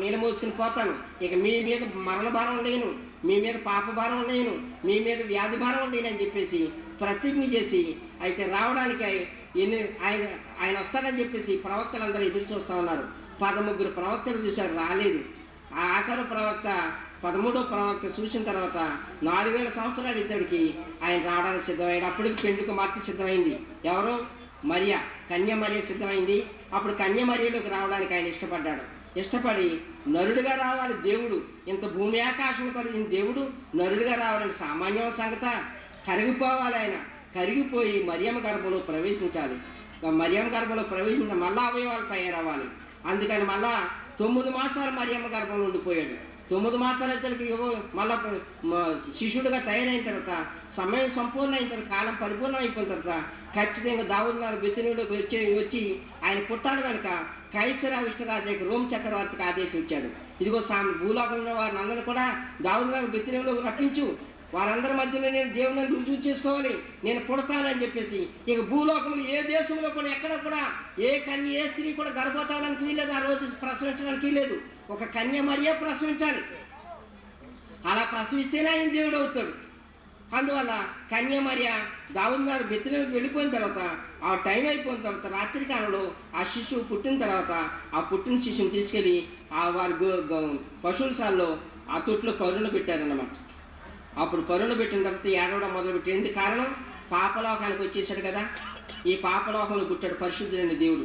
నీళ్ళు మోసుకుని పోతాను, ఇక మీ మీద మరణ భారం ఉండేను, మీ మీద పాప భారం ఉండేను, మీ మీద వ్యాధి భారం ఉండేను అని చెప్పేసి ప్రతిజ్ఞ చేసి, అయితే రావడానికి ఆయన ఆయన వస్తాడని చెప్పేసి ప్రవక్తలందరూ ఎదురు చూస్తూ ఉన్నారు. 13 ప్రవక్తలు చూశారు, రాలేదు. ఆ ఆఖరు ప్రవక్త 13వ ప్రవక్త చూసిన తర్వాత 4000 సంవత్సరాలు ఇతడికి ఆయన రావడానికి సిద్ధమైంది. అప్పటికి పెండ్లి కుమార్తె సిద్ధమైంది. ఎవరు? మరియా, కన్య మరియ సిద్ధమైంది. అప్పుడు కన్య మరియలోకి రావడానికి ఆయన ఇష్టపడి నరుడిగా రావాలి దేవుడు, ఇంత భూమి ఆకాశం కలిగిన దేవుడు నరుడిగా రావాలని సామాన్యమైన సంగత. కరిగిపోవాలి, ఆయన కరిగిపోయి మరియమ్మ గర్భంలో ప్రవేశించాలి. మరియమ్మ గర్భంలో ప్రవేశించిన మళ్ళా అవయవాలు తయారవ్వాలి. అందుకని మళ్ళా 9 మాసాలు మరియమ్మ గర్భంలో ఉండిపోయాడు. 9 మాసాలు అయితే మళ్ళా శిష్యుడిగా తయారైన తర్వాత, సమయం సంపూర్ణ అయిన తర్వాత, కాలం పరిపూర్ణం అయిపోయిన తర్వాత ఖచ్చితంగా దావీదు నగరు బెత్లెహేములోకి వచ్చి ఆయన పుట్టాడు కనుక కైసర్ అగుస్టురాజుకి రోమ్ చక్రవర్తికి ఆదేశం ఇచ్చాడు. ఇదిగో భూలోకంలో వారిని అందరూ కూడా దావీదు నగరు బెత్లెహేములోకి రప్పించు, వారందరి మధ్యలో నేను దేవుని రుజువు చేసుకోవాలి, నేను పుడతానని చెప్పేసి. ఇక భూలోకంలో ఏ దేశంలో కూడా ఎక్కడ కూడా ఏ కన్య ఏ స్త్రీ కూడా గర్భవతావడానికి వీల్లేదు, ఆ రోజు ప్రసవించడానికి వీల్లేదు. ఒక కన్య మరియ ప్రసవించాలి. అలా ప్రసవిస్తేనే ఆయన దేవుడు అవుతాడు. అందువల్ల కన్య మరియ దావీదు నగరు బెత్లెహేముకి వెళ్ళిపోయిన తర్వాత, ఆ టైం అయిపోయిన తర్వాత, రాత్రి కాలంలో ఆ శిశువు పుట్టిన తర్వాత, ఆ పుట్టిన శిశువుని తీసుకెళ్ళి వారి పశువులశాలలో ఆ తొట్లో పరుణ పెట్టారన్నమాట. అప్పుడు పరుణ పెట్టిన తర్వాత ఏడవడం మొదలుపెట్టి, ఎందుకు కారణం? పాపలోకానికి వచ్చేసాడు కదా, ఈ పాపలోకంలో పుట్టాడు పరిశుద్ధుడైన దేవుడు.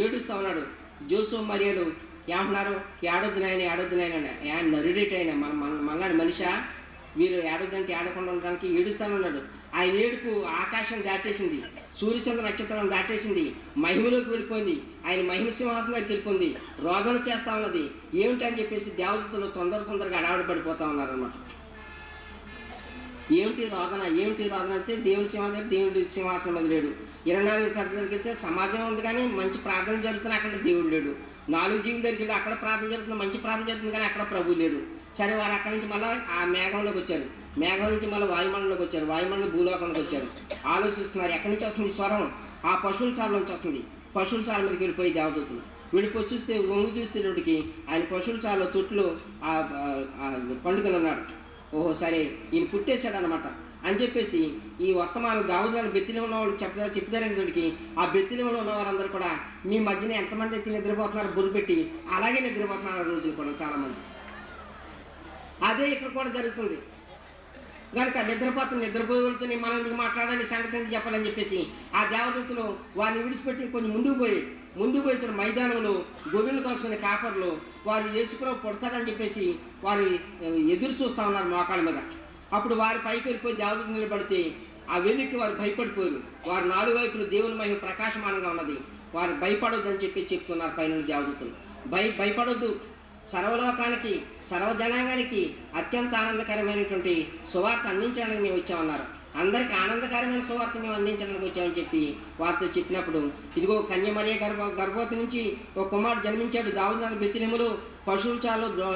ఏడుస్తూ ఉన్నాడు. జోసెఫ్ మరియలు ఏమంటున్నారు? ఏడొద్దు నాయన నరుడేటైనా మనలాంటి మనిషా, వీరు ఏడొద్దంటే ఏడకుండా ఉండడానికి ఏడుస్తానన్నాడు. ఆయన ఏడుపు ఆకాశం దాటేసింది, సూర్యచంద్ర నక్షత్రం దాటేసింది, మహిమలోకి వెళ్ళిపోయింది. ఆయన మహిమ సింహాసనం దగ్గరికి వెళ్ళిపోయింది. రోదన చేస్తూ ఉన్నది. ఏమిటని చెప్పేసి దేవదూతలు తొందరగా అడావిడి పడిపోతూ ఉన్నారన్నమాట. ఏమిటి రోదన అంటే దేవుడి సింహాసనం, దేవుడి సింహాసనం మీద లేడు. 24 పెద్ద దగ్గరికి వెళ్తే సమాజం ఉంది కానీ మంచి ప్రార్థన జరుగుతున్నా అక్కడ దేవుడు లేడు. 4 జీవుల దగ్గరికి వెళ్తే అక్కడ ప్రార్థన జరుగుతుంది, మంచి ప్రార్థన జరుగుతుంది కానీ అక్కడ ప్రభు లేడు. సరే, వారు అక్కడి నుంచి మళ్ళీ ఆ మేఘంలోకి వచ్చారు, మేఘం నుంచి మళ్ళీ వాయుమండలంలోకి వచ్చారు, వాయుమండలం భూలోకంలోకి వచ్చారు. ఆలోచిస్తున్నారు, ఎక్కడి నుంచి వస్తుంది స్వరం? ఆ పశువులశాల నుంచి వస్తుంది. పశువులశాల మీదకి వెళ్ళిపోయి దేవదూతలు వెళ్ళిపోయి చూస్తే, వంగు చూస్తే ఆయన పశువులశాలలో తొట్లు పండుగలు ఉన్నాడు. ఓహో, సరే ఈయన పుట్టేశాడు అనమాట అని చెప్పేసి ఈ వర్తమానం దావీదు నగరు బెత్లెహేములో ఉన్న వాళ్ళు చెప్తారని ఆ బెత్లెహేములో ఉన్న వారందరూ కూడా మీ మధ్యన ఎంతమంది అయితే నిద్రపోతున్నారు బుర్రపెట్టి, అలాగే నిద్రపోతున్నారు ఆ రోజులు కూడా చాలామంది. అదే ఇక్కడ కూడా జరుగుతుంది కనుక నిద్రపోయి మనం ఎందుకు మాట్లాడాలి, సంగతి ఎందుకు చెప్పాలని చెప్పేసి ఆ దేవదూతలు వారిని విడిచిపెట్టి కొంచెం ముందుకు పోయి మైదానంలో గొర్రెలు కాసుకునే కాపర్లు వారు యేసుప్రభు పుడతారని చెప్పేసి వారు ఎదురు చూస్తూ ఉన్నారు మోకాళ్ళ మీద. అప్పుడు వారి పైకి వెళ్ళిపోయి దేవదూతలు నిలబడితే ఆ వెలికి వారు భయపడిపోయారు. వారు 4 వైపులు దేవుని మహిమ ప్రకాశమానంగా ఉన్నది, వారు భయపడొద్దు అని చెప్పి చెప్తున్నారు పైన దేవదూతలు. భయపడొద్దు, సర్వలోకానికి సర్వజనాంగానికి అత్యంత ఆనందకరమైనటువంటి సువార్త అందించడానికి మేము వచ్చామన్నారు. అందరికీ ఆనందకరమైన సువార్త మేము అందించడానికి వచ్చామని చెప్పి వార్త చెప్పినప్పుడు, ఇదిగో కన్య మరియ గర్భవతి నుంచి ఒక కుమారుడు జన్మించాడు, దావీదు నగరు బెత్లెహేములో పశువులశాలలో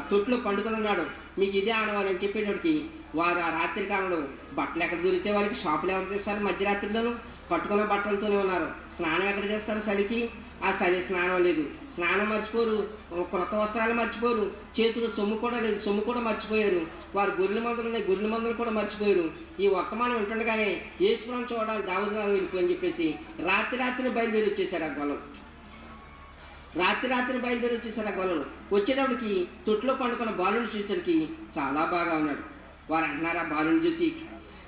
తొట్లో పండుకొని ఉన్నాడు, మీకు ఇదే ఆనవాలని చెప్పేటప్పటికి వారు ఆ రాత్రి కాలంలో బట్టలు ఎక్కడ దొరికితే వారికి షాపులు ఎవరు తెస్తారు? మధ్యరాత్రిలోనూ పట్టుకున్న బట్టలతోనే ఉన్నారు. స్నానం ఎక్కడ చేస్తారు? చలికి ఆ చలి స్నానం లేదు, స్నానం మర్చిపోరు, క్రొత్త వస్త్రాలు మర్చిపోరు, చేతులు సొమ్ము కూడా లేదు, సొమ్ము కూడా మర్చిపోయారు. వారు గొర్రెల మందులు కూడా మర్చిపోయారు. ఈ వర్తమానం ఉంటుండగానే యేసుప్రభువుని చూడాలి దావీదు నగరు వెళ్ళిపోయి చెప్పేసి రాత్రి బయలుదేరి వచ్చేసారు ఆ గొల్లలు. రాత్రి బయలుదేరి వచ్చేసారు ఆ గొల్లలు. వచ్చేటప్పటికి తొట్లో పండుకున్న బాలుని చూసేటప్పటికి చాలా బాగా ఉన్నాడు. వారు అంటున్నారు ఆ బాలుని చూసి,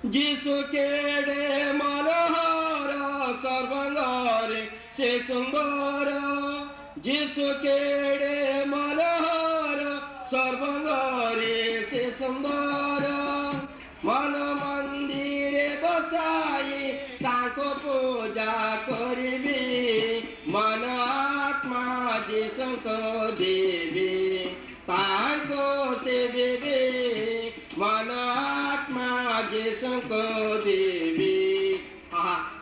जीसु केड़े मनोहरा सर्वंगारे से सुंदरा, जीसु केड़े मनोहरा सर्वंगारे से सुंदरा, मन मंदिरे बसाई ताको पूजा करिबी, मन आत्मा जीसु को देवी ताको सेविबी, मन आत्मा जीसु को देवी.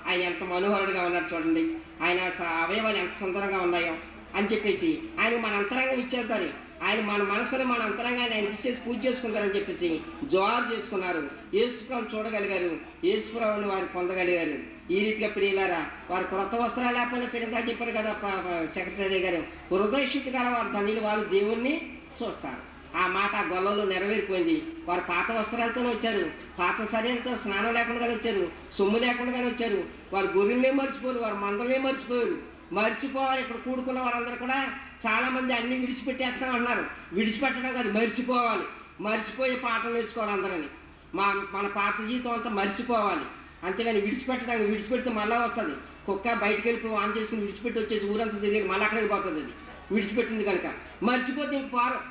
ఆయన ఎంత మనోహరుడిగా ఉన్నాడు చూడండి, ఆయన అవయవాలు ఎంత సుందరంగా ఉన్నాయో అని చెప్పేసి ఆయన మన అంతరంగం ఇచ్చేస్తారు. ఆయన మన మనసుని మన అంతరంగాన్ని ఆయన ఇచ్చేసి పూజ చేసుకుంటారని చెప్పేసి జవాబు చేసుకున్నారు. యేసుప్రభుని చూడగలిగారు, యేసుప్రభుని వారు పొందగలిగారు. ఈ రీతిగా ప్రియులారా, వారు క్రొత్త వస్త్రాలు లేకపోయినా సరే ఇందాక చెప్పారు కదా సెక్రటరీ గారు, హృదయశుద్ధి గల వారు ధన్యులు, వారు దేవుణ్ణి చూస్తారు. ఆ మాట ఆ గొల్లలో నెరవేరిపోయింది. వారు పాత వస్త్రాలతోనే వచ్చారు, పాత శరీరంతో స్నానం లేకుండానే వచ్చారు, సొమ్ము లేకుండానే వచ్చారు. వారు గొర్రెలనే మర్చిపోరు, వారు మందలనే మర్చిపోయారు. మర్చిపోవాలి. ఇక్కడ కూడుకున్న వారందరూ కూడా చాలామంది అన్నీ విడిచిపెట్టేస్తామన్నారు. విడిచిపెట్టడం కాదు, మర్చిపోవాలి. మర్చిపోయి పాటలు నేర్చుకోవాలి అందరని. మన పాత జీవితం అంతా మర్చిపోవాలి. అంతేగాని విడిచిపెట్టడానికి, విడిచిపెడితే మళ్ళీ వస్తుంది. కుక్క బయటకు వెళ్ళిపోయి ఆన్ చేసుకుని విడిచిపెట్టి వచ్చేసి ఊరంతా తిరిగి మళ్ళీ అక్కడికి పోతుంది. అది విడిచిపెట్టింది కనుక. మర్చిపోతే ఇంక పారం,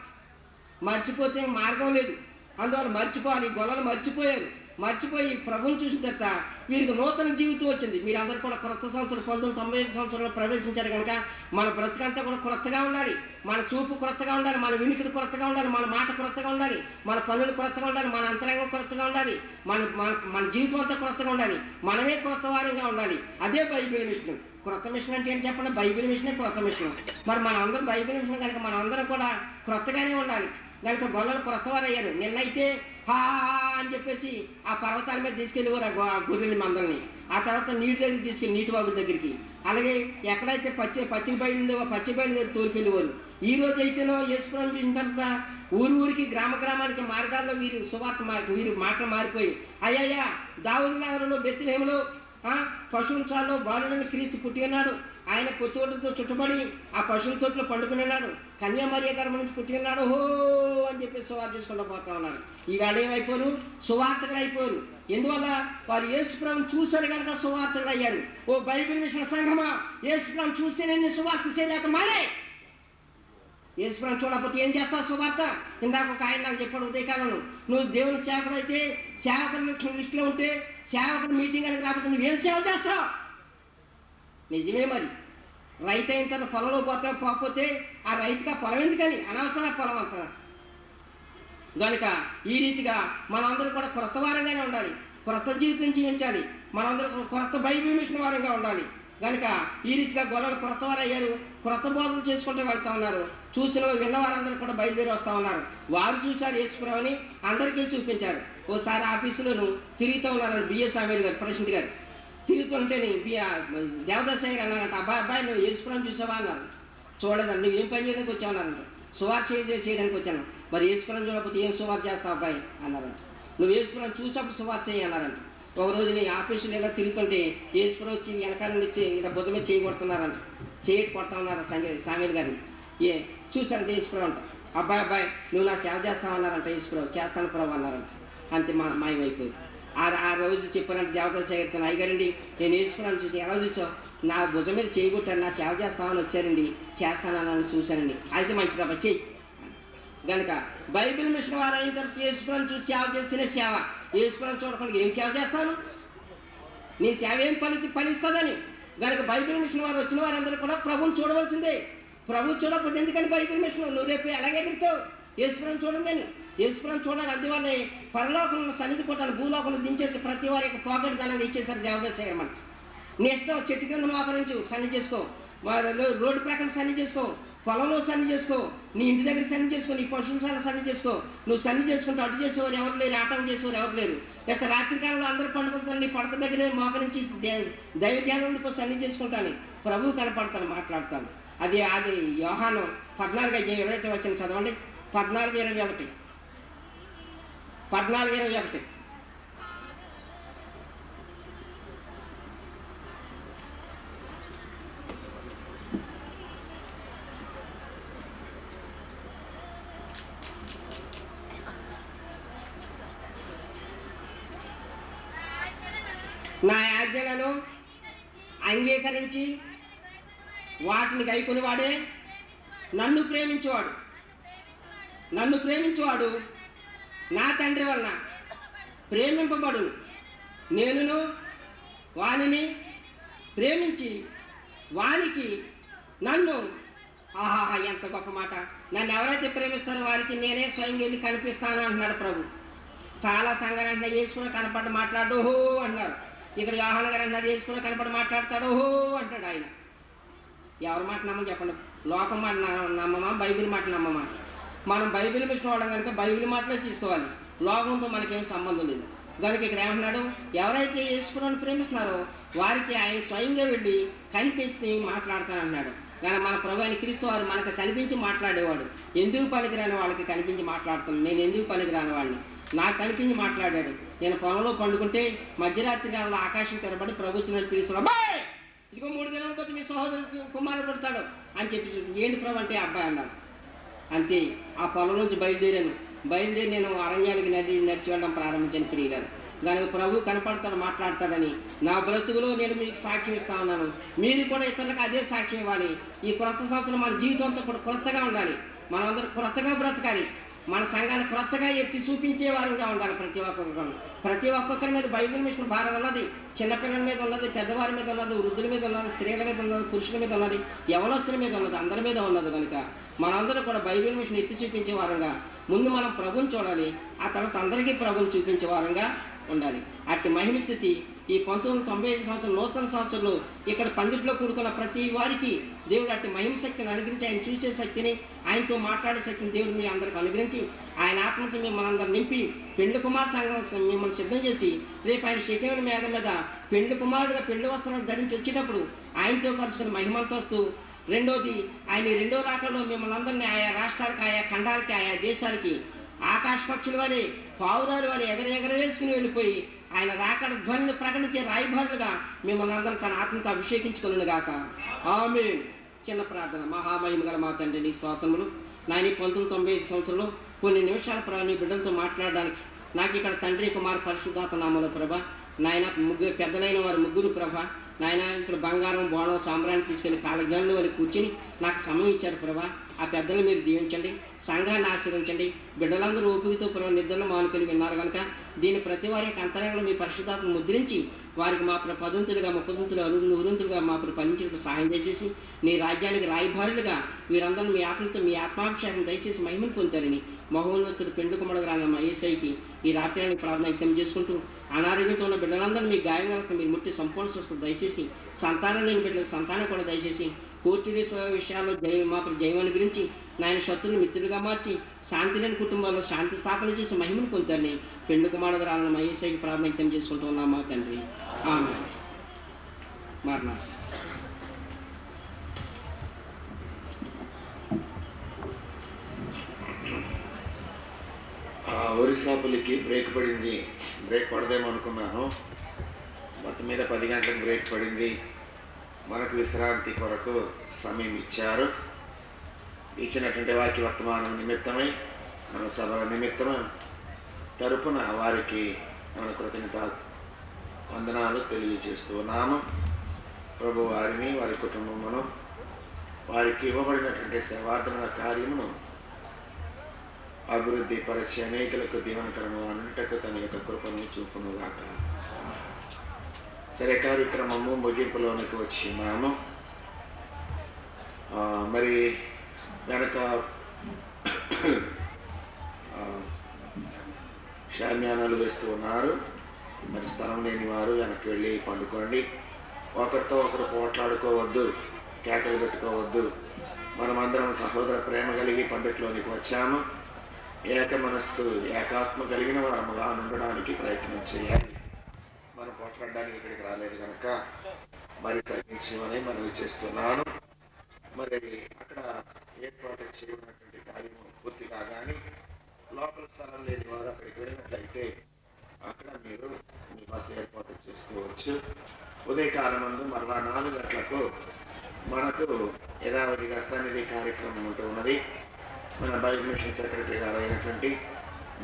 మర్చిపోతే మార్గం లేదు. అందువల్ల మర్చిపోవాలి. గొల్లలు మర్చిపోయారు. మర్చిపోయి ప్రభుని చూసిన తర్వాత వీరికి నూతన జీవితం వచ్చింది. మీరందరూ కూడా క్రొత్త సంవత్సరం 1995 సంవత్సరంలో ప్రవేశించారు కనుక మన బ్రతుకంతా కూడా క్రొత్తగా ఉండాలి. మన చూపు క్రొత్తగా ఉండాలి, మన వినికిడి క్రొత్తగా ఉండాలి, మన మాట క్రొత్తగా ఉండాలి, మన పనులు క్రొత్తగా ఉండాలి, మన అంతరంగం క్రొత్తగా ఉండాలి, మన జీవితం అంతా క్రొత్తగా ఉండాలి. మనమే క్రొత్త వారంగా ఉండాలి. అదే బైబిల్ మిషన్. క్రొత్త మిషన్ అంటే ఏంటి చెప్పండి? బైబిల్ మిషనే క్రొత్త మిషన్. మరి మన అందరం బైబిల్ మిషన్ కనుక మన అందరం కూడా క్రొత్తగానే ఉండాలి. కనుక గొల్లలు క్రొత్తవారు అయ్యారు. నిన్నైతే హా అని చెప్పేసి ఆ పర్వతాల మీద తీసుకెళ్ళేవారు ఆ గొర్రెల మందల్ని. ఆ తర్వాత నీటి దగ్గరికి తీసుకెళ్ళి, నీటి వాగు దగ్గరికి. అలాగే ఎక్కడైతే పచ్చి బయలు ఉండేవో పచ్చి బయలు దగ్గర తోలికెళ్ళేవారు. ఈ రోజు అయితేనో యేసుప్రభుని చూసిన తర్వాత ఊరికి గ్రామానికి మార్గాల్లో వీరు మాటలు మారిపోయి, అయ్యయ్యా దావీదు నగరంలో బెత్లెహేములో పశువుల చాలో బాలుడని క్రీస్తు పుట్టి ఉన్నాడు. ఆయన పొత్తుతో చుట్టబడి ఆ పశువుల తోటలో పండుకున్నాడు. కన్యామర్య గర్భం నుంచి పుట్టి ఉన్నాడు హో అని చెప్పి సువార్త చేసుకుంటూ పోతా ఉన్నారు. ఈవేళ ఏమైపోరు? సువార్తకులు అయిపోరు. ఎందువల్ల? వారు యేసుప్రభుని చూశారు కనుక సువార్తకులు అయ్యారు. ఓ బైబిల్ మిషన్ సంఘమా, యేసుప్రభుని చూస్తే నేను సువార్త చేయలేక మానే. యేసుప్రభుని చూడకపోతే ఏం చేస్తావు సువార్త? ఇందాక ఒక ఆయన నాకు చెప్పాడు ఉదయకాలంలో, నువ్వు దేవుని సేవకుడు అయితే, సేవకుల లిస్టులో ఉంటే, సేవకుల మీటింగ్ అని రాకపోతే నువ్వేం సేవ చేస్తావు? నిజమే. మరి రైతు అయిన తర్వాత పొలంలో పోకపోతే ఆ రైతుగా పొలం ఎందుకని? అనవసరమైన పొలం అంతా. కనుక ఈ రీతిగా మనందరూ కూడా క్రొత్త వారంగానే ఉండాలి, క్రొత్త జీవితం జీవించాలి. మనందరూ క్రొత్త బైబిల్ మిషన్ వారంగా ఉండాలి. కనుక ఈ రీతిగా గొల్లలు క్రొత్త వారు అయ్యారు. క్రొత్త బోధనలు చేసుకుంటూ వెళ్తా ఉన్నారు. చూసిన విన్నవారందరూ కూడా బయలుదేరి వస్తూ ఉన్నారు. వారు చూశారు యేసుప్రభుని, అందరికీ చూపించారు. ఓసారి ఆఫీసులోను తిరుగుతూ ఉన్నారని బిఎస్ సామ్యూల్ గారు, ప్రెసిడెంట్ గారు తిరుగుతుంటేని దేవదాస్ గారు అన్నారంట, అబ్బాయి నువ్వు యేసుప్రభుని చూసావా అన్నారు. చూడలేదండి. నువ్వు ఏం పని చేయడానికి వచ్చావు అన్నారంట. సువార్త చేయడానికి వచ్చాను. మరి యేసుప్రభుని చూడకపోతే ఏం సువార్త చేస్తావు అబ్బాయి అన్నారంట. నువ్వు యేసుప్రభుని చూసినప్పుడు సువార్త చేయి అన్నారంట. ఒక రోజు నీ ఆఫీసులో ఇలా తిరుగుతుంటే యేసుప్రభు వచ్చి వెనకాల నుంచి ఇలా బుద్ధ మీద చేయగొడుతున్నారంట. చేయటి కొడతా ఉన్నారు సామ్యూల్ గారిని. చూశారంట యేసుప్రభు అంట. అబ్బాయి నువ్వు నా సేవ చేస్తావన్నారంట. యేసుప్రభు చేస్తాను ప్రభు అన్నారంట. అంతే మాయమైపోయి. ఆ రోజు చెప్పారంటే దేవదాస్ గారితో, అయ్యగారండి నేను యేసుప్రభుని చూసి ఎలా చూసావు? నా భుజం మీద చేయగొట్టారు, నా సేవ చేస్తామని వచ్చారండి, చేస్తానని చూశానండి. అయితే మంచిదబ్బా చెయ్యి. కనుక బైబిల్ మిషన్ వారు అయిన తర్వాత యేసుప్రభుని చూసి సేవ చేస్తేనే సేవ. యేసుప్రభుని చూడకుండా ఏం సేవ చేస్తాను? నీ సేవ ఏం ఫలిస్తుందని. కనుక బైబిల్ మిషన్ వారు వచ్చిన వారందరూ కూడా ప్రభుని చూడవలసిందే. ప్రభు చూడకపోతే ఎందుకని బైబిల్ మిషన్? నువ్వు రేపు ఎలాగే ఎగురుతావు యేసుప్రభుని చూడండి. యేసుప్రభుని చూడాలి. అందువల్లే పరలోకంలో సన్నిధి కొట్టాలి, భూలోకంలో దించేసి ప్రతి వారి యొక్క పోగొట్టు దానాన్ని ఇచ్చేసారు దేవదాస్ గారు. మనకి నీ ఇష్టం, చెట్టు కింద మోకరించు సన్ని చేసుకో, రోడ్డు ప్రక్కన సన్ని చేసుకో, పొలంలో సన్ని చేసుకో, నీ ఇంటి దగ్గర సన్ని చేసుకో, నీ పశువుల సన్ని చేసుకో. నువ్వు సన్ని చేసుకుంటూ అటు చేసేవారు ఎవరు లేరు, ఆటం చేసేవారు ఎవరు లేరు. లేకపోతే రాత్రికాలంలో అందరూ పండుకుంటాను, నీ పడక దగ్గరే మోకరించి దైవ ధ్యానం ఉండిపో సన్ని చేసుకుంటాను. ప్రభు కనపడతాను, మాట్లాడతాను. అది యోహాను 14:21 వచ్చిన చదవండి. 14:21 నా ఆజ్ఞలను అంగీకరించి వాటిని గైకొనివాడే నన్ను ప్రేమించువాడు నా తండ్రి వలన ప్రేమింపబడును. నేనును వానిని ప్రేమించి వానికి నన్ను. ఆహా, ఎంత గొప్ప మాట! నన్ను ఎవరైతే ప్రేమిస్తారో వారికి నేనే స్వయంగా వెళ్ళి కనిపిస్తాను అంటున్నాడు ప్రభు. చాలా సంఘాలు అంటున్నా యేసుప్రభు కనపడి మాట్లాడు ఓహో అన్నారు. ఇక్కడ యోహాను గారు అన్నారు యేసుప్రభు కనపడి మాట్లాడతాడు ఓహో అంటాడు. ఆయన ఎవరి మాట నమ్మని చెప్పండి? లోకం మాట నమ్మమా, బైబిల్ మాట నమ్మమా? మనం బైబిల్ మిషన్ వాళ్ళం కనుక బైబిల్ మాటలే తీసుకోవాలి. లోకంతో మనకేం సంబంధం లేదు. కనుక ఇక్కడ ఏమంటున్నాడు, ఎవరైతే యేసుప్రభువుని ప్రేమిస్తున్నారో వారికి ఆయన స్వయంగా వెళ్ళి కనిపిస్తే మాట్లాడతానన్నాడు. కానీ మన ప్రభు అయిన క్రీస్తు వారు మనకు కనిపించి మాట్లాడేవాడు. ఎందుకు పనికిరాని వాళ్ళకి కనిపించి మాట్లాడుతున్నాను. నేను ఎందుకు పనికిరాని వాడిని, నాకు కనిపించి మాట్లాడాడు. నేను పొలంలో పండుకుంటే మధ్యరాత్రి కాలంలో ఆకాశం తెరబడి ప్రభుత్వం పిలుస్తున్నాడు, ఇదిగో 3 దినాల పోతే మీ సహోదరుడికి కుమారుడు పడతాడు అని చెప్పి, ఏంటి ప్రభు అంటే అబ్బాయి అన్నాడు. అంతే, ఆ పొలం నుంచి బయలుదేరి నేను అరణ్యానికి నడిచి వెళ్ళడం ప్రారంభించాను ప్రియులను. దానికి ప్రభు కనపడతాడు, మాట్లాడతాడని నా బ్రతుకులో నేను మీకు సాక్ష్యం ఇస్తా ఉన్నాను. మీరు కూడా ఇతరులకు అదే సాక్ష్యం ఇవ్వాలి. ఈ క్రొత్త సంవత్సరం మన జీవితంతో కూడా క్రొత్తగా ఉండాలి. మనమందరూ క్రొత్తగా బ్రతకాలి. మన సంఘాన్ని క్రొత్తగా ఎత్తి చూపించే వారంగా ఉండాలి. ప్రతి ఒక్కొక్కరి మీద బైబిల్ మిషన్ భారం ఉన్నది. చిన్నపిల్లల మీద ఉన్నది, పెద్దవారి మీద ఉన్నది, వృద్ధుల మీద ఉన్నది, స్త్రీల మీద ఉన్నది, పురుషుల మీద ఉన్నది, యవనస్తుల మీద ఉన్నది, అందరి మీద ఉన్నది. కనుక మనందరూ కూడా బైబిల్ మిషన్ ఎత్తి చూపించే వారంగా ముందు మనం ప్రభుని చూడాలి. ఆ తర్వాత అందరికీ ప్రభుని చూపించే వారంగా ఉండాలి. అట్టి మహిమ స్థితి ఈ 1995 సంవత్సరం నూతన సంవత్సరంలో ఇక్కడ పందిట్లో కూడుకున్న ప్రతి వారికి దేవుడు అట్టి మహిమ శక్తిని అనుగ్రహించి, ఆయన చూసే శక్తిని, ఆయనతో మాట్లాడే శక్తిని దేవుడు మీ అందరికి అనుగ్రహించి, ఆయన ఆత్మతో మిమ్మల్ని అందరు నింపి పెండ్లి కుమార్ సంఘం మిమ్మల్ని సిద్ధం చేసి రేపు ఆయన శకేముని మేఘం మీద పెండ్లి కుమారుడుగా పెండ్లి వస్త్రాలు ధరించి వచ్చేటప్పుడు ఆయనతో కలుసుకుని మహిమంతస్తూ, రెండోది ఆయన రెండో రాకల్లో మిమ్మల్ని అందరినీ ఆయా రాష్ట్రాలకి, ఆయా ఖండాలకి, ఆయా దేశాలకి ఆకాశ పక్షుల వలె, పావురాలు వలె ఎగరేసుకుని వెళ్ళిపోయి ఆయన రాకడ ధ్వనిని ప్రకటించే రాయబారులుగా మిమ్మల్ని అందరం తన ఆత్మతో అభిషేకించుకుని గాక. ఆమేన్. చిన్న ప్రార్థన. మహామహిమ గల మా తండ్రి, నీ స్తోత్రములు. నాయన 1995 సంవత్సరంలో కొన్ని నిమిషాల ప్రభా నీ బిడ్డలతో మాట్లాడడానికి నాకు ఇక్కడ తండ్రి, కుమార్, పరిశుద్ధాత్మ నామములో ప్రభా, నాయన ముగ్గురు పెద్దలైన వారు ముగ్గురు ప్రభా, నాయన ఇక్కడ బంగారం, బోనం, సాంబ్రాన్ని తీసుకెళ్లి కాలజ్ఞానులు వారికి కూర్చుని నాకు సమయం ఇచ్చారు ప్రభా. ఆ పెద్దలు మీరు దీవించండి, సంఘాన్ని ఆశీర్వించండి. బిడ్డలందరూ ఓపికతో ప్రభు నిద్రలు మానుకొని విన్నారు కనుక దీని ప్రతి వారి యొక్క అంతరంగంలో మీ పరిశుద్ధాత్మ ముద్రించి వారికి మా పదంతులుగా, ముప్పదంతులుగా, నూరంతులుగా మా ఫలించినట్టు సహాయం చేసేసి నీ రాజ్యానికి రాయబారులుగా వీరందరూ మీ ఆత్మతో, మీ ఆత్మాభిషేకం దయచేసి మహిమను పొందుతారని మహోన్నతుడు పెండు కుమారుడు రాన్న యేసయ్యకి ఈ రాత్రి ప్రార్థన వ్యక్తం చేసుకుంటూ, అనారోగ్యంతో ఉన్న బిడ్డలందరూ మీ గాయంగా మీరు ముట్టి సంపూర్ణ స్వస్థత దయచేసి, సంతానం లేని బిడ్డలకు సంతానం కూడా దయచేసి, కోర్టు విషయాల్లో మాకు జయమని గురించి నాయన శత్రువులు మిత్రులుగా మార్చి శాంతి లేని కుటుంబాల్లో శాంతి స్థాపన చేసి మహిమను పొందుతారని పెండు కుమారుడు రాన్న యేసయ్యకి ప్రార్థన వ్యక్తం చేసుకుంటూ ఉన్నాం మా తండ్రి. ఆమేన్. మరణ ఒరిస్సాపులికి బ్రేక్ పడింది. బ్రేక్ పడదేమో అనుకున్నాను. మొత్తం మీద 10 గంటలకు బ్రేక్ పడింది. మనకు విశ్రాంతి కొరకు సమయం ఇచ్చారు. ఇచ్చినటువంటి వారికి వర్తమానం నిమిత్తమై, మన సభ నిమిత్తమై తరపున వారికి మన కృతజ్ఞత వందనాలు తెలియజేస్తున్నాము. ప్రభు వారిని, వారి కుటుంబమును, వారికి ఇవ్వబడినటువంటి సేవార్థన కార్యమును అభివృద్ధి పరిచి అనేకులకు దీవనకరము అన్నట్టు తన యొక్క కృపను చూపునుగాక. సరే, కార్యక్రమము ముగింపులోనికి వచ్చినాము. మరి వెనక శామ్యానాలు వేస్తూ ఉన్నారు. మరి స్థలం లేని వారు వెనక్కి వెళ్ళి పండుకోండి. ఒకరితో ఒకరు పోట్లాడుకోవద్దు, కేకలు పెట్టుకోవద్దు. మనమందరం సహోదర ప్రేమ కలిగి పండుగలోనికి వచ్చాము. ఏక మనస్సు, ఏకాత్మ కలిగిన వారముగా ఉండడానికి ప్రయత్నం చేయాలి. మనం పోట్లాడడానికి ఇక్కడికి రాలేదు కనుక మరి తగ్గించమని మనవి చేస్తున్నాను. మరి అక్కడ ఏర్పాటు చేయబడినటువంటి కార్యము పూర్తి కాగానే లోపల స్థలం లేని వారు అక్కడికి వెళ్ళినట్లయితే అక్కడ మీరు మీ బస ఏర్పాటు చేసుకోవచ్చు. ఉదయకాలం ముందు మరలా 4 గంటలకు మనకు యథావిధిగా సన్నిధి కార్యక్రమం ఉంటూ ఉన్నది. మన బైబిల్ మిషన్ సెక్రటరీ గారు అయినటువంటి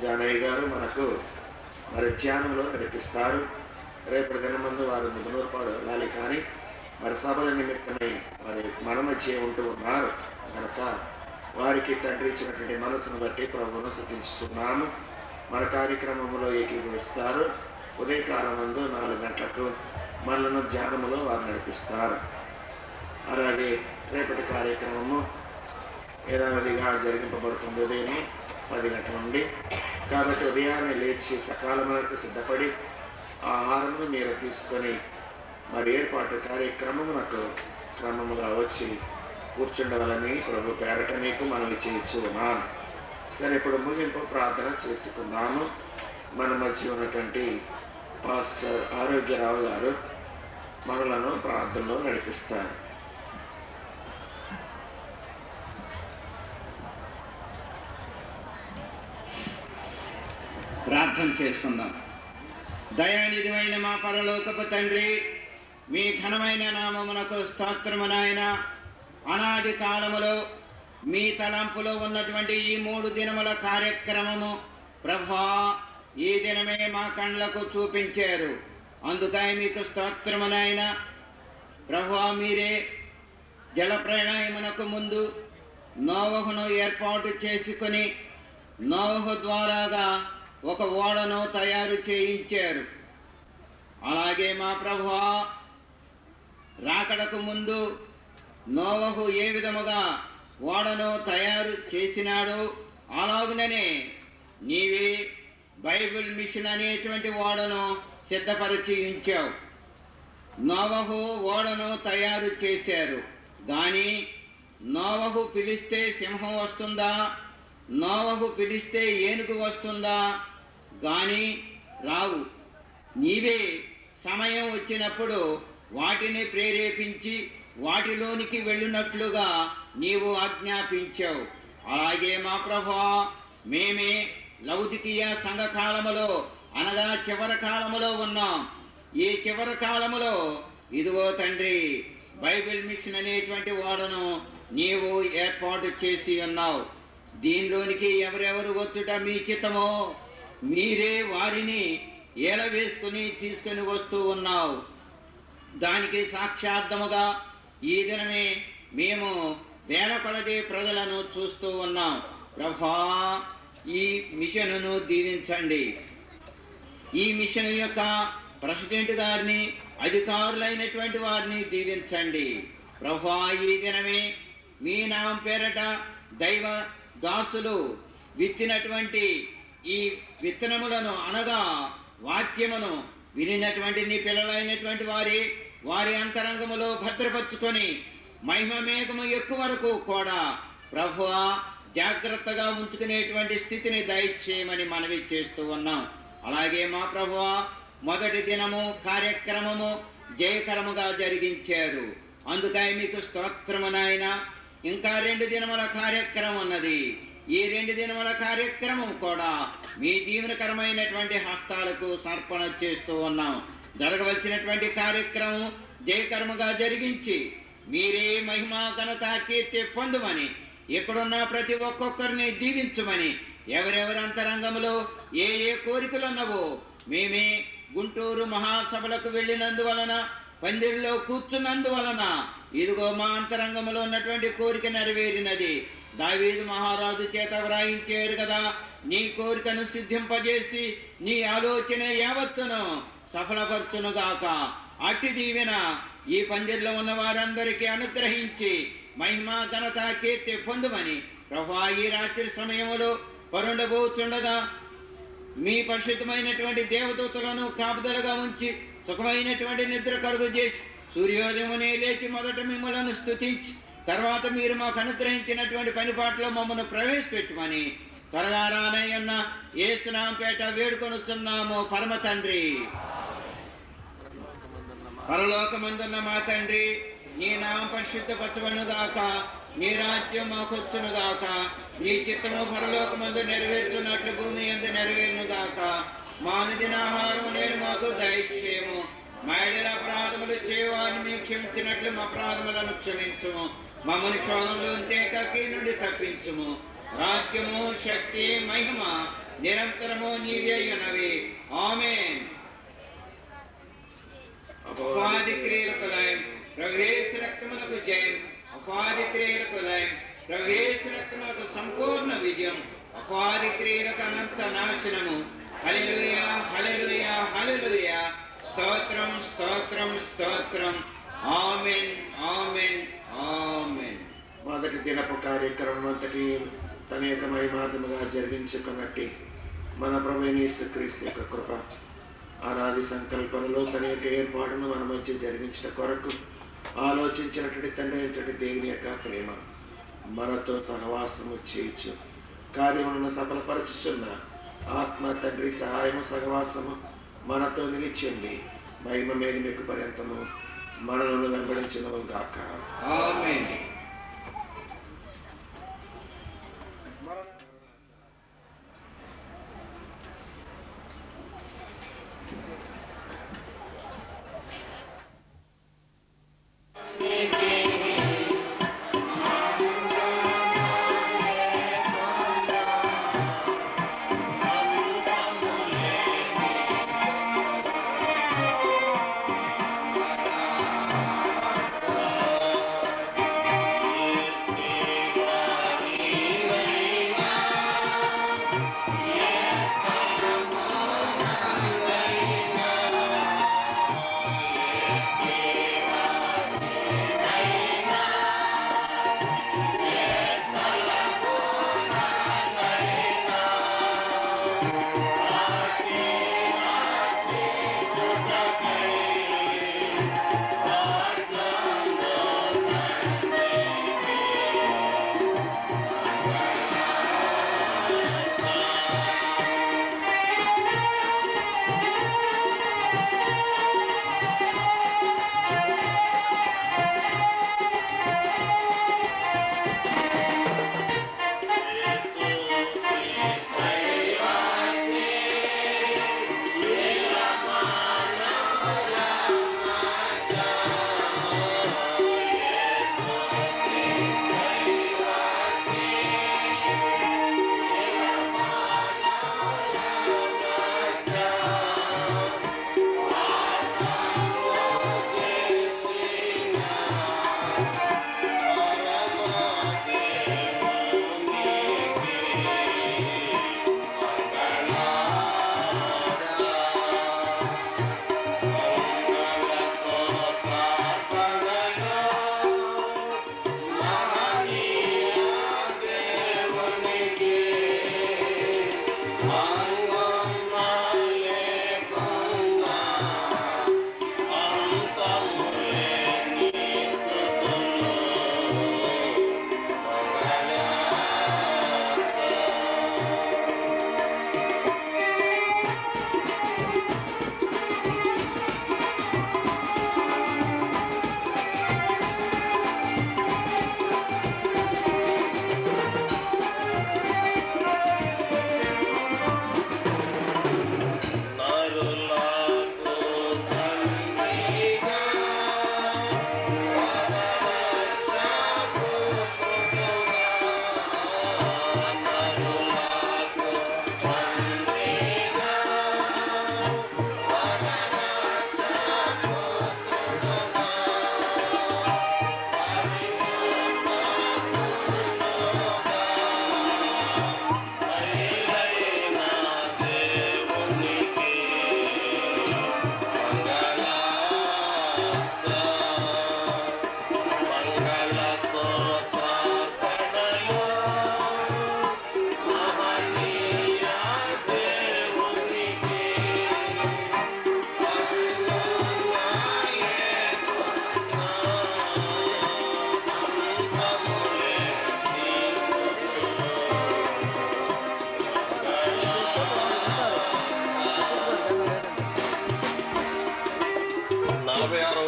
జానయ్య గారు మనకు మరి ధ్యానంలో నడిపిస్తారు. రేపటి దినమందు వారు ముదనూరుపాడు వెళ్ళాలి, కానీ మరి సభల నిమిత్తమై మరి మన మధ్య ఉంటూ ఉన్నారు కనుక వారికి తండ్రి ఇచ్చినటువంటి మనసును బట్టి ప్రభువును స్తుతిస్తున్నాము. మన కార్యక్రమంలో ఏకీభవిస్తారు. ఉదయకాలం ముందు 4 గంటలకు మనలను ధ్యానములో వారు నడిపిస్తారు. అలాగే రేపటి కార్యక్రమము యథావిధిగా జరిగింపబడుతుంది ఉదయం 10 గంటల నుండి. కాబట్టి ఉదయాన్నే లేచి సకాలమునకు సిద్ధపడి ఆహారమును మీరు తీసుకొని మరి ఏర్పాటు కార్యక్రమమునకు క్రమముగా వచ్చి కూర్చుండవాలని ప్రభు పేరట మీకు మనవి చేయించున్నాను. సరే, ఇప్పుడు ముగింపు ప్రార్థన చేసుకుందాము. మన మధ్య ఉన్నటువంటి పాస్టర్ ఆరోగ్యరావు గారు మనలను ప్రార్థనలో నడిపిస్తారు. ప్రార్థన చేసుకుందాం. దయానిధివైన మా పరలోకపు తండ్రి, మీ ఘనమైన నామమునకు స్తోత్రము నాయన. అనాది కాలములో మీ తలంపులో ఉన్నటువంటి ఈ 3 దినముల కార్యక్రమము ప్రభా ఈ దినమే మా కళ్ళకు చూపించారు. అందుకై మీకు స్తోత్రము నాయన. ప్రభా మీరే జల ప్రయాణమునకు ముందు నోవహును ఏర్పాటు చేసుకొని నోవహు ద్వారాగా ఒక ఓడను తయారు చేయించారు. అలాగే మా ప్రభువా రాకడకు ముందు నోవహు ఏ విధముగా ఓడను తయారు చేసినాడు, అలాగనే నీవే బైబిల్ మిషన్ అనేటువంటి ఓడను సిద్ధపరిచి ఉంచావు. నోవహు ఓడను తయారు చేశారు. కానీ నోవహు పిలిస్తే సింహం వస్తుందా, నోవహు పిలిస్తే ఏనుగు వస్తుందా? కానీ రావు. నీవే సమయం వచ్చినప్పుడు వాటిని ప్రేరేపించి వాటిలోనికి వెళ్ళినట్లుగా నీవు ఆజ్ఞాపించావు. అలాగే మా ప్రభువా మేమే లౌకికీయ సంఘకాలములో అనగా చివరి కాలములో ఉన్నాం. ఈ చివరి కాలములో ఇదిగో తండ్రి బైబిల్ మిషన్ అనేటువంటి ఓడను నీవు ఏర్పాటు చేసి ఉన్నావు. దీనిలోనికి ఎవరెవరు వచ్చుట మీ చిత్తమో మీరే వారిని ఏల వేసుకుని తీసుకొని వస్తూ ఉన్నావు. దానికి సాక్షార్థముగా ఈ దినమే మేము వేల కొలది ప్రజలను చూస్తూ ఉన్నాం. ప్రభా ఈ మిషన్ను దీవించండి. ఈ మిషన్ యొక్క ప్రెసిడెంట్ గారిని, అధికారులైనటువంటి వారిని దీవించండి. ప్రభా ఈ దినమే మీ నామం పేరట దైవ దాసులు విత్తినటువంటి ఈ విత్తనములను అనగా వాక్యమును వినినటువంటి నీ పిల్లలైనటువంటి వారి అంతరంగములో భద్రపరుచుకొని మహిమ మేఘము ఎక్కువ వరకు కూడా ప్రభువా జాగ్రత్తగా ఉంచుకునేటువంటి స్థితిని దయచేయమని మనవి చేస్తూ ఉన్నాం. అలాగే మా ప్రభువా మొదటి దినము కార్యక్రమము జయకరముగా జరిగించారు. అందుకై మీకు స్తోత్రము నాయన. ఇంకా 2 దినముల కార్యక్రమం ఉన్నది. ఈ 2 దినముల కార్యక్రమం కూడా మీ దీవెనకరమైనటువంటి హస్తాలకు సమర్పణ చేస్తూ ఉన్నాం. జరగవలసినటువంటి కార్యక్రమం జయకరముగా జరిగించి మీరే మహిమా ఘనత కీర్తి పొందుమని, ఇక్కడున్న ప్రతి ఒక్కొక్కరిని దీవించుమని, ఎవరెవరి అంతరంగంలో ఏ ఏ కోరికలు ఉన్నవో మేమే గుంటూరు మహాసభలకు వెళ్ళినందువలన, పందిరిలో కూర్చున్నందువలన ఇదిగో మా అంతరంగంలో ఉన్నటువంటి కోరిక నెరవేరినది. దావీదు మహారాజు చేత వ్రాయించారు కదా, నీ కోరికను సిద్ధింపజేసి నీ ఆలోచన యావత్తును సఫలపరచునుగాక. అట్టి దీవెన ఈ పందిరిలో ఉన్న వారందరికీ అనుగ్రహించి మహిమా ఘనత కీర్తి పొందుమని ప్రభువా ఈ రాత్రి సమయంలో పరుండబోచుండగా మీ పరిశుద్ధమైనటువంటి దేవదూతలను కాపుదలుగా ఉంచి సుఖమైనటువంటి నిద్ర కలుగు చేసి సూర్యోదయమునే లేచి మొదట మిమ్మలను స్తుతించి తర్వాత మీరు మాకు అనుగ్రహించినటువంటి పనిపాట్లో మమ్మల్ని ప్రవేశపెట్టుమని త్వరగా రానయ్యన్న యేసునామపేట వేడుకొనుచున్నాము పరమ తండ్రి. పరలోకమందున్న మా తండ్రి, నీ నామం పరిశుద్ధపరచబడునుగాక, నీ రాజ్యం మాకొచ్చునుగాక, నీ చిత్తము పరలోకమందు నెరవేర్చున్నట్లు భూమి యందు నెరవేరునుగాక. మా అనుదిన ఆహారము నేడు మాకు దయచేయము. మా ఎడల అపరాధములు చేయవారిని మేము క్షమించినట్లు మా అపరాధములను క్షమించుము. మమ్మల్ని శోధనలో కీ నుండి తప్పించుము. రాజ్యము, శక్తి, మహిమ నిరంతరము నీవే ఉన్నవి. ఆమేన్. అపవాది క్రియలకు లయం, ప్రవేశ రక్తములకు జయం. అపవాది క్రియలకు లయం, ప్రవేశ రక్తములకు సంపూర్ణ విజయం. అపవాది క్రియలకు అనంత నాశనము. హల్లెలూయా, హల్లెలూయా, హల్లెలూయా. స్తోత్రం, స్తోత్రం, స్తోత్రం. ఆమేన్, ఆమేన్, ఆమేన్. మొదటి దినపు కార్యక్రమం అంతటి తన యొక్క మహిమాత్మగా జరిగించుకున్నట్టు మన ప్రభువైన యేసుక్రీస్తు యొక్క కృప, అనాది సంకల్పంలో తన యొక్క ఏర్పాటును మన మధ్య జరిగించిన కొరకు ఆలోచించినటువంటి తండ్రి అయినటువంటి దేవుని యొక్క ప్రేమ మనతో సహవాసము చేయొచ్చు కార్యములను సఫలపరచుచున్న ఆత్మ తండ్రి సహాయము సహవాసము మనతో నిలిచింది. మహిమ మేలు మీకు పర్యంతము మనలను వెంబడించను గాక. ఆమేన్.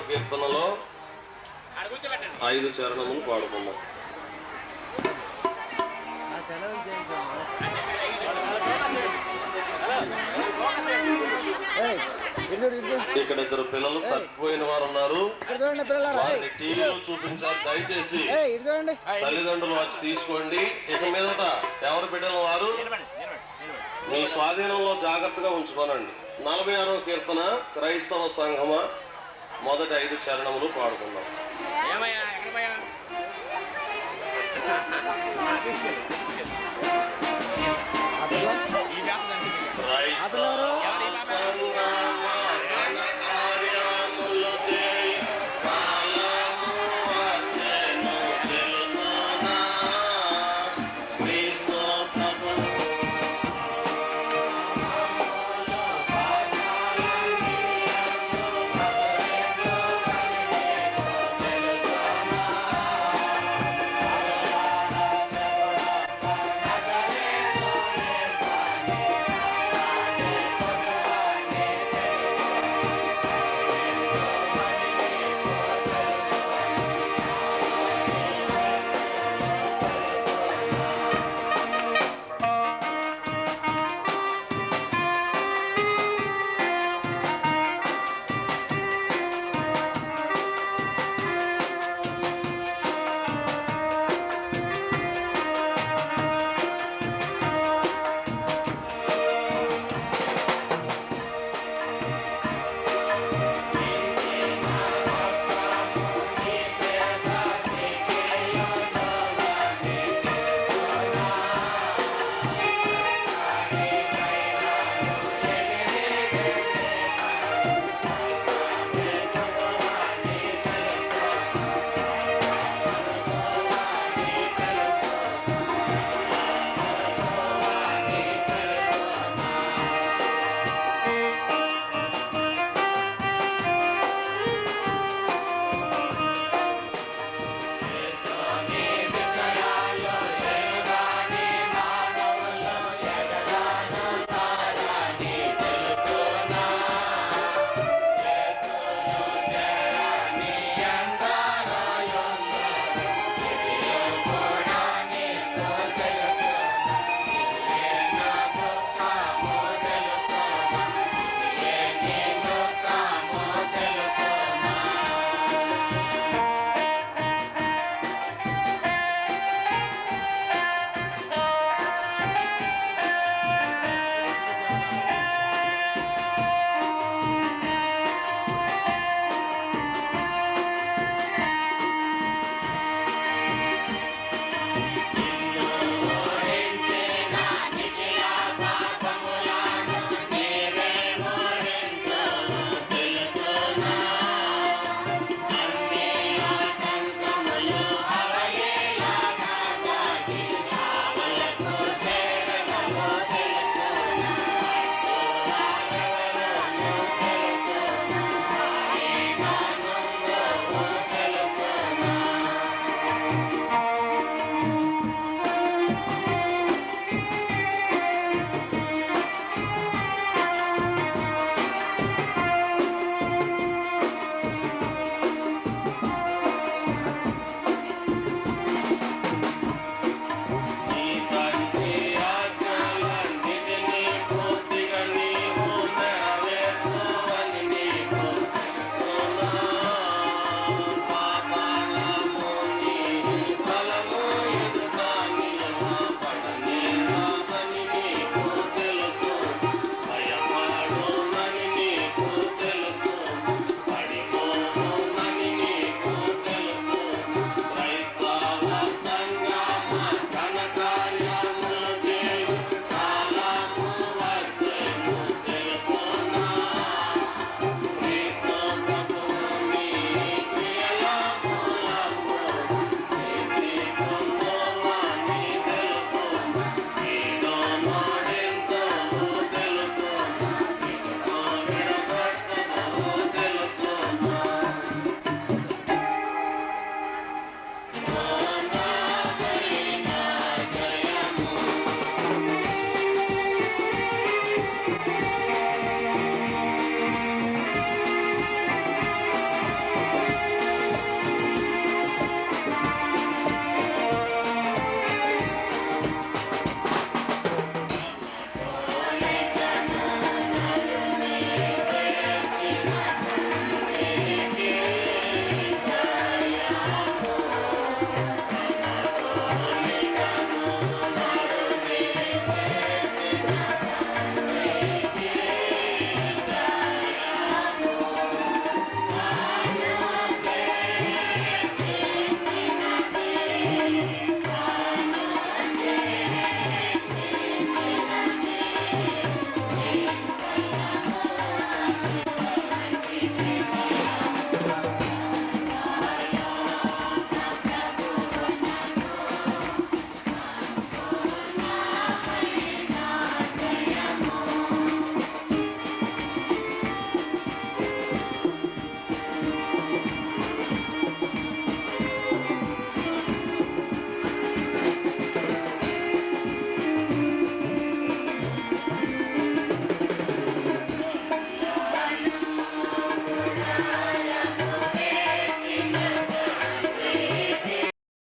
కీర్తనలో 5 చరణములు పాడుకున్నాం. ఇక్కడ 2 పిల్లలు తప్పిపోయిన వారు ఉన్నారు. వారిని టీవీలో చూపించాలి. దయచేసి తల్లిదండ్రులు వచ్చి తీసుకోండి. ఇక మీదట ఎవరి బిడ్డలు వారు మీ స్వాధీనంలో జాగ్రత్తగా ఉంచుకోనండి. 46వ కీర్తన క్రైస్తవ సంఘమ మొదటి 5 చరణములు పాడుకుందాం.